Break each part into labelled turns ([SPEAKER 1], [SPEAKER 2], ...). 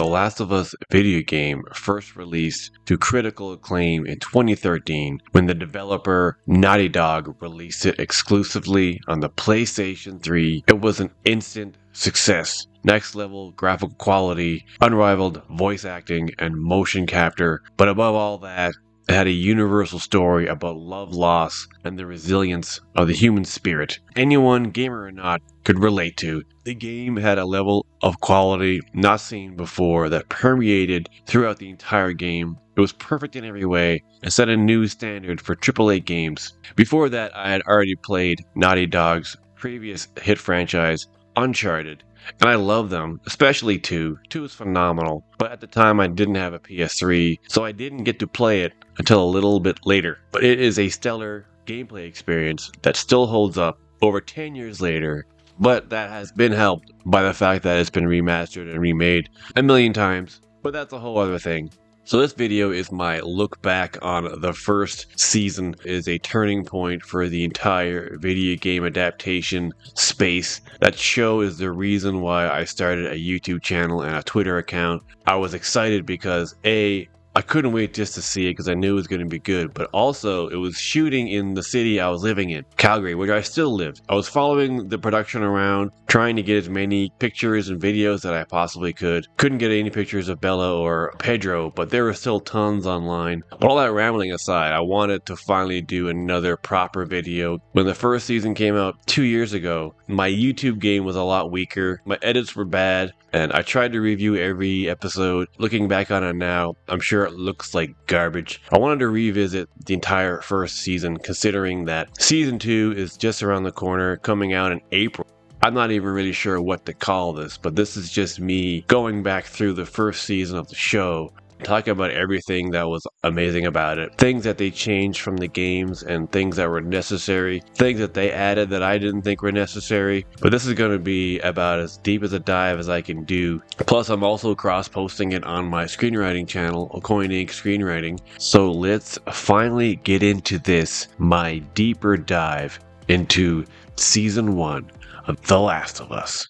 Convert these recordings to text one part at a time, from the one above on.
[SPEAKER 1] The Last of Us video game first released to critical acclaim in 2013 when the developer Naughty Dog released it exclusively on the PlayStation 3. It was an instant success. Next level graphical quality, unrivaled voice acting, and motion capture. But above all that, it had a universal story about love loss and the resilience of the human spirit. Anyone, gamer or not, could relate to. The game had a level of quality not seen before that permeated throughout the entire game. It was perfect in every way and set a new standard for AAA games. Before that, I had already played Naughty Dog's previous hit franchise, Uncharted, and I love them, especially 2. 2 is phenomenal, but at the time I didn't have a PS3, so I didn't get to play it until a little bit later. But it is a stellar gameplay experience that still holds up over 10 years later, but that has been helped by the fact that it's been remastered and remade a million times, but that's a whole other thing. So this video is my look back on the first season. It is a turning point for the entire video game adaptation space. That show is the reason why I started a YouTube channel and a Twitter account. I was excited because I couldn't wait just to see it because I knew it was going to be good, but also it was shooting in the city I was living in, Calgary, where I still lived. I was following the production around, trying to get as many pictures and videos that I possibly could. Couldn't get any pictures of Bella or Pedro, but there were still tons online. But all that rambling aside, I wanted to finally do another proper video. When the first season came out 2 years ago, my YouTube game was a lot weaker, my edits were bad, and I tried to review every episode. Looking back on it now, I'm sure it looks like garbage. I wanted to revisit the entire first season, considering that season 2 is just around the corner, coming out in April. I'm not even really sure what to call this, but this is just me going back through the first season of the show, talking about everything that was amazing about it, things that they changed from the games and things that were necessary, things that they added that I didn't think were necessary. But this is going to be about as deep as a dive as I can do. Plus, I'm also cross-posting it on my screenwriting channel, Coin Inc. Screenwriting. So let's finally get into this, my deeper dive into Season 1 of The Last of Us.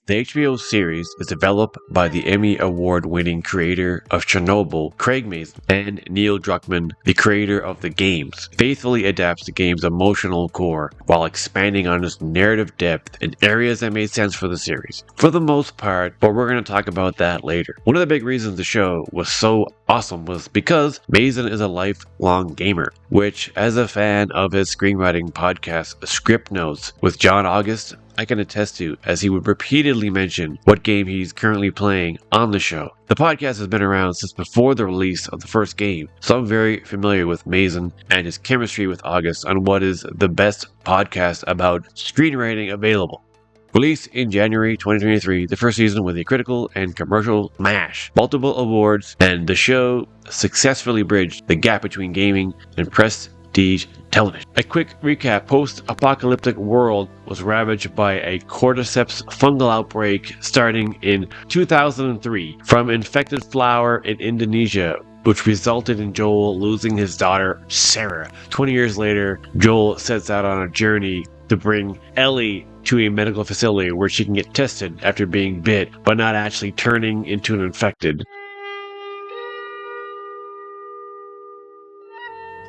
[SPEAKER 1] The HBO series is developed by the Emmy Award-winning creator of Chernobyl, Craig Mazin, and Neil Druckmann, the creator of the games, faithfully adapts the game's emotional core while expanding on its narrative depth in areas that made sense for the series. For the most part, but we're going to talk about that later. One of the big reasons the show was so awesome was because Mazin is a lifelong gamer, which, as a fan of his screenwriting podcast, Script Notes, with John August, I can attest to, as he would repeatedly mention what game he's currently playing on the show. The podcast has been around since before the release of the first game, so I'm very familiar with Mazin and his chemistry with August on what is the best podcast about screenwriting available. Released in January 2023, the first season was a critical and commercial smash, multiple awards, and the show successfully bridged the gap between gaming and prestige television. A quick recap: post-apocalyptic world was ravaged by a cordyceps fungal outbreak starting in 2003 from infected flower in Indonesia, which resulted in Joel losing his daughter, Sarah. 20 years later, Joel sets out on a journey to bring Ellie to a medical facility where she can get tested after being bit, but not actually turning into an infected.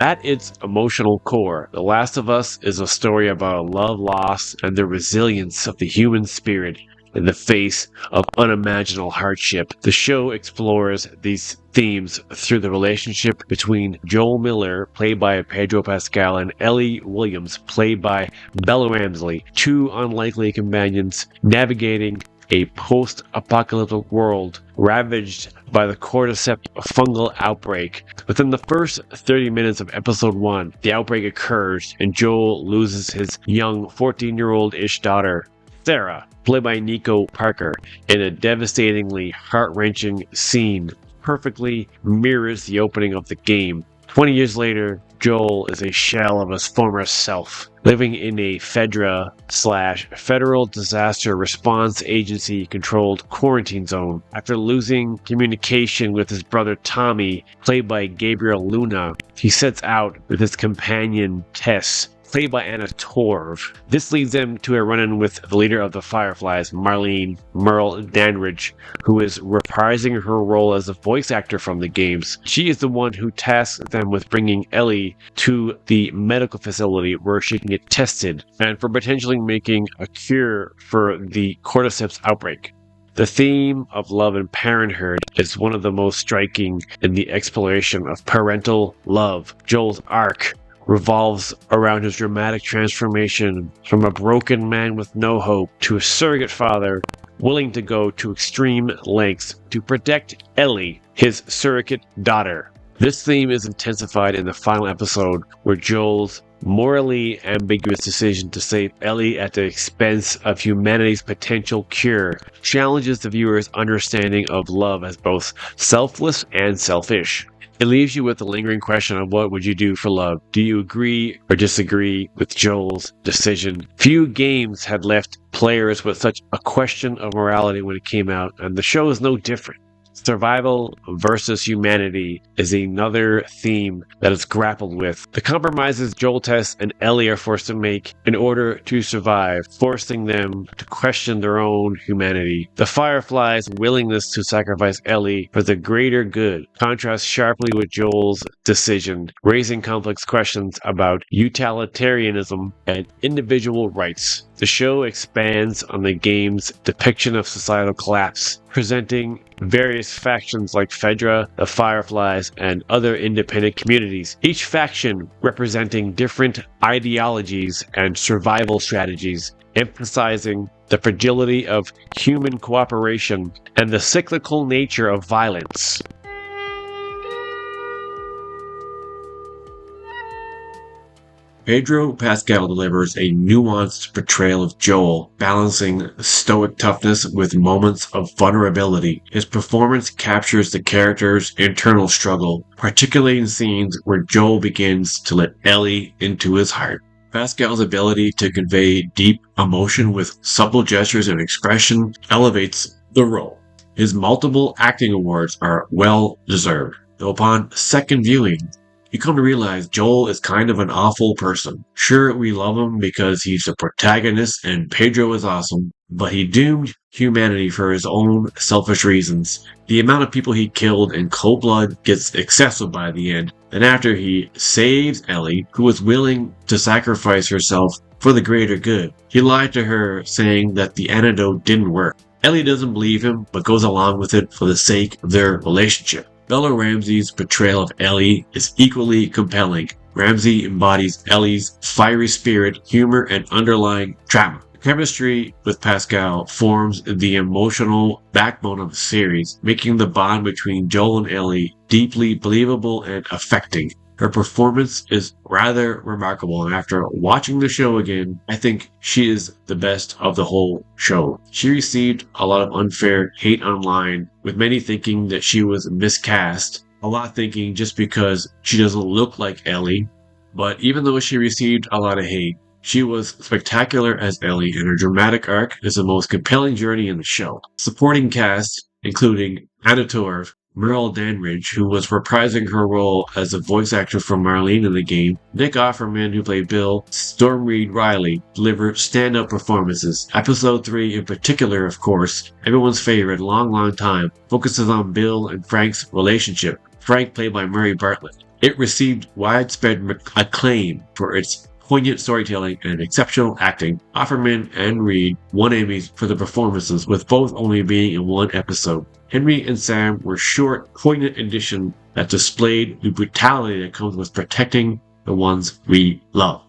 [SPEAKER 1] At its emotional core, The Last of Us is a story about love loss and the resilience of the human spirit in the face of unimaginable hardship. The show explores these themes through the relationship between Joel Miller, played by Pedro Pascal, and Ellie Williams, played by Bella Ramsey, two unlikely companions navigating a post-apocalyptic world ravaged by the cordyceps fungal outbreak. Within the first 30 minutes of episode 1, the outbreak occurs and Joel loses his young 14-year-old-ish daughter, Sarah, played by Nico Parker, in a devastatingly heart-wrenching scene. Perfectly mirrors the opening of the game. 20 years later, Joel is a shell of his former self, living in a Federal Disaster Response Agency controlled quarantine zone. After losing communication with his brother Tommy, played by Gabriel Luna, he sets out with his companion Tess, played by Anna Torv. This leads them to a run-in with the leader of the Fireflies, Merle Dandridge, who is reprising her role as a voice actor from the games. She is the one who tasks them with bringing Ellie to the medical facility where she can get tested and for potentially making a cure for the cordyceps outbreak. The theme of love and parenthood is one of the most striking in the exploration of parental love. Joel's arc revolves around his dramatic transformation from a broken man with no hope to a surrogate father willing to go to extreme lengths to protect Ellie, his surrogate daughter. This theme is intensified in the final episode where Joel's morally ambiguous decision to save Ellie at the expense of humanity's potential cure challenges the viewer's understanding of love as both selfless and selfish. It leaves you with the lingering question of what would you do for love? Do you agree or disagree with Joel's decision? Few games had left players with such a question of morality when it came out, and the show is no different. Survival versus humanity is another theme that is grappled with. The compromises Joel, Tess, and Ellie are forced to make in order to survive, forcing them to question their own humanity. The Fireflies' willingness to sacrifice Ellie for the greater good contrasts sharply with Joel's decision, raising complex questions about utilitarianism and individual rights. The show expands on the game's depiction of societal collapse, presenting various factions like Fedra, the Fireflies, and other independent communities, each faction representing different ideologies and survival strategies, emphasizing the fragility of human cooperation and the cyclical nature of violence. Pedro Pascal delivers a nuanced portrayal of Joel, balancing stoic toughness with moments of vulnerability. His performance captures the character's internal struggle, particularly in scenes where Joel begins to let Ellie into his heart. Pascal's ability to convey deep emotion with supple gestures and expression elevates the role. His multiple acting awards are well deserved, though upon second viewing, you come to realize Joel is kind of an awful person. Sure, we love him because he's the protagonist and Pedro is awesome, but he doomed humanity for his own selfish reasons. The amount of people he killed in cold blood gets excessive by the end, and after he saves Ellie, who was willing to sacrifice herself for the greater good, he lied to her saying that the antidote didn't work. Ellie doesn't believe him, but goes along with it for the sake of their relationship. Bella Ramsey's portrayal of Ellie is equally compelling. Ramsey embodies Ellie's fiery spirit, humor, and underlying drama. The chemistry with Pascal forms the emotional backbone of the series, making the bond between Joel and Ellie deeply believable and affecting. Her performance is rather remarkable, and after watching the show again, I think she is the best of the whole show. She received a lot of unfair hate online, with many thinking that she was miscast, a lot thinking just because she doesn't look like Ellie. But even though she received a lot of hate, she was spectacular as Ellie, and her dramatic arc is the most compelling journey in the show. Supporting cast, including Anna Torv, Merle Dandridge, who was reprising her role as a voice actor from Marlene in the game, Nick Offerman, who played Bill, Storm Reed Riley, delivered stand-up performances. Episode 3 in particular, of course, everyone's favorite long time, focuses on Bill and Frank's relationship. Frank, played by Murray Bartlett. It received widespread acclaim for its poignant storytelling and exceptional acting. Offerman and Reed won Emmys for the performances, with both only being in one episode. Henry and Sam were short, poignant additions that displayed the brutality that comes with protecting the ones we love.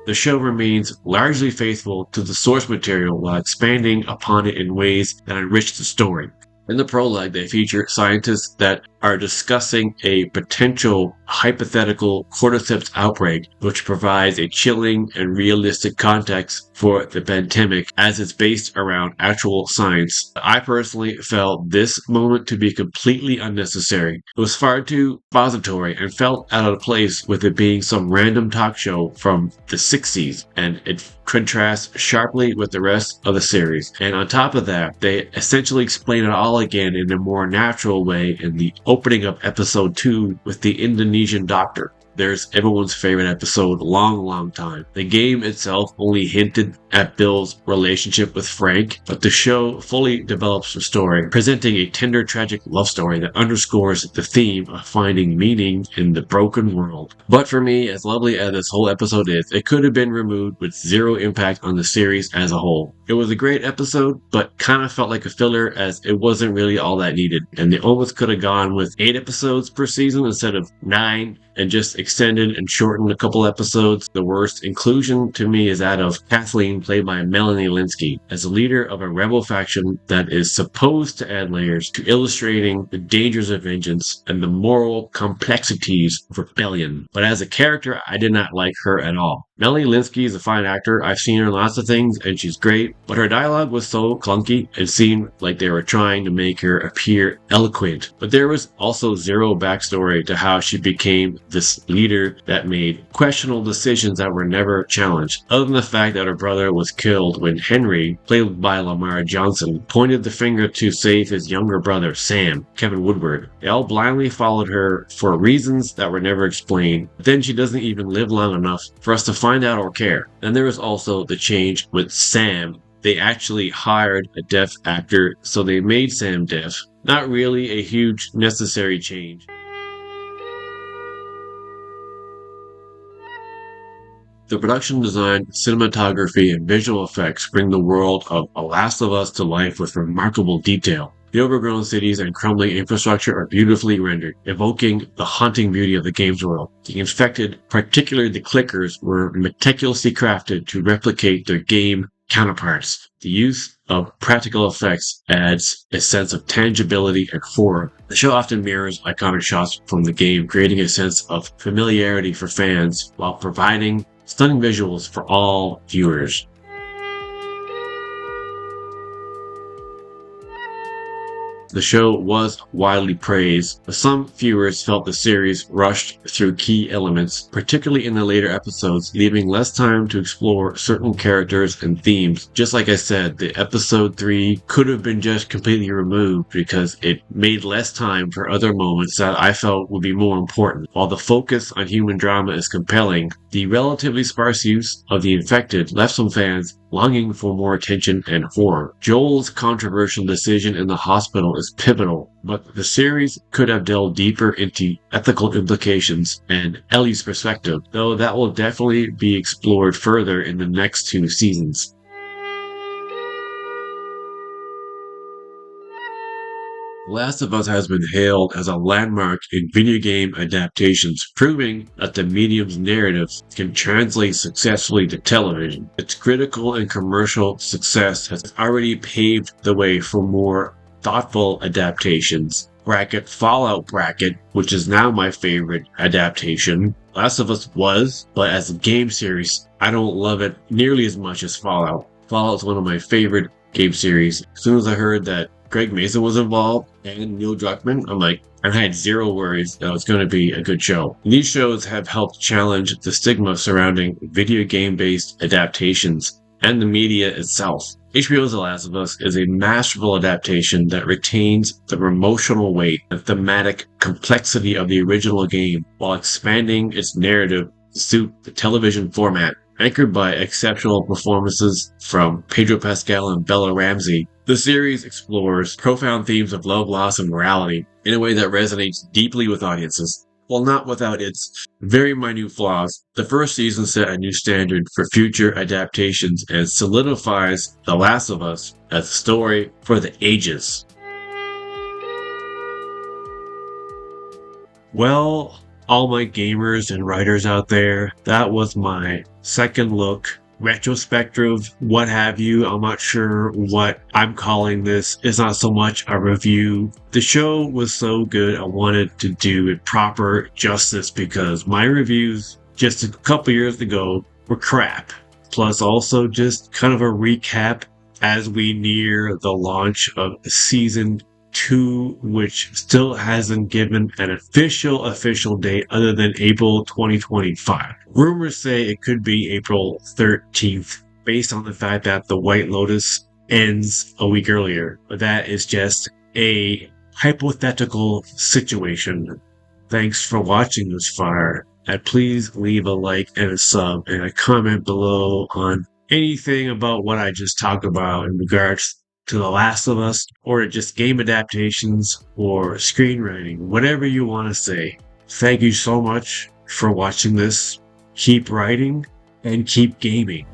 [SPEAKER 1] The show remains largely faithful to the source material while expanding upon it in ways that enrich the story. In the prologue, they feature scientists that are discussing a potential hypothetical cordyceps outbreak, which provides a chilling and realistic context for the pandemic as it's based around actual science. I personally felt this moment to be completely unnecessary. It was far too expository and felt out of place with it being some random talk show from the 60s, and it contrasts sharply with the rest of the series. And on top of that, they essentially explain it all again in a more natural way in the opening of episode 2 with the Indonesian doctor. There's everyone's favorite episode, long time. The game itself only hinted at Bill's relationship with Frank, but the show fully develops the story, presenting a tender, tragic love story that underscores the theme of finding meaning in the broken world. But for me, as lovely as this whole episode is, it could have been removed with zero impact on the series as a whole. It was a great episode, but kind of felt like a filler as it wasn't really all that needed, and they almost could have gone with 8 episodes per season instead of 9, and just extended and shortened a couple episodes. The worst inclusion to me is that of Kathleen, played by Melanie Linsky, as a leader of a rebel faction that is supposed to add layers to illustrating the dangers of vengeance and the moral complexities of rebellion. But as a character, I did not like her at all. Melanie Linsky is a fine actor. I've seen her in lots of things, and she's great, but her dialogue was so clunky, it seemed like they were trying to make her appear eloquent. But there was also zero backstory to how she became this leader that made questionable decisions that were never challenged, other than the fact that her brother was killed when Henry, played by Lamar Johnson, pointed the finger to save his younger brother, Sam, Kevin Woodward. They all blindly followed her for reasons that were never explained, but then she doesn't even live long enough for us to find out or care. And there was also the change with Sam. They actually hired a deaf actor, so they made Sam deaf. Not really a huge necessary change. The production design, cinematography, and visual effects bring the world of A Last of Us to life with remarkable detail. The overgrown cities and crumbling infrastructure are beautifully rendered, evoking the haunting beauty of the game's world. The infected, particularly the clickers, were meticulously crafted to replicate their game counterparts. The use of practical effects adds a sense of tangibility and horror. The show often mirrors iconic shots from the game, creating a sense of familiarity for fans while providing stunning visuals for all viewers. The show was widely praised, but some viewers felt the series rushed through key elements, particularly in the later episodes, leaving less time to explore certain characters and themes. Just like I said, the episode 3 could have been just completely removed because it made less time for other moments that I felt would be more important. While the focus on human drama is compelling, the relatively sparse use of the infected left some fans longing for more attention and horror. Joel's controversial decision in the hospital is pivotal, but the series could have delved deeper into ethical implications and Ellie's perspective, though that will definitely be explored further in the next 2 seasons. The Last of Us has been hailed as a landmark in video game adaptations, proving that the medium's narrative can translate successfully to television. Its critical and commercial success has already paved the way for more thoughtful adaptations. Fallout, which is now my favorite adaptation. Last of Us was, but as a game series, I don't love it nearly as much as Fallout. Fallout's one of my favorite game series. As soon as I heard that Greg Mason was involved and Neil Druckmann, I had zero worries that it was going to be a good show. These shows have helped challenge the stigma surrounding video game-based adaptations and the media itself. HBO's The Last of Us is a masterful adaptation that retains the emotional weight and thematic complexity of the original game while expanding its narrative to suit the television format. Anchored by exceptional performances from Pedro Pascal and Bella Ramsey, the series explores profound themes of love, loss, and morality in a way that resonates deeply with audiences. While not without its very minute flaws, the first season set a new standard for future adaptations and solidifies The Last of Us as a story for the ages. Well, all my gamers and writers out there, that was my second look, retrospective, what have you. I'm not sure what I'm calling this. It's not so much a review. The show was so good, I wanted to do it proper justice because my reviews just a couple years ago were crap. Plus also just kind of a recap as we near the launch of season 2, which still hasn't given an official date other than April 2025. Rumors say it could be April 13th.
[SPEAKER 2] based on the fact that The White Lotus ends a week earlier. But that is just a hypothetical situation. Thanks for watching this far. And please leave a like and a sub and a comment below on anything about what I just talked about in regards to The Last of Us, or just game adaptations, or screenwriting, whatever you want to say. Thank you so much for watching this. Keep writing and keep gaming.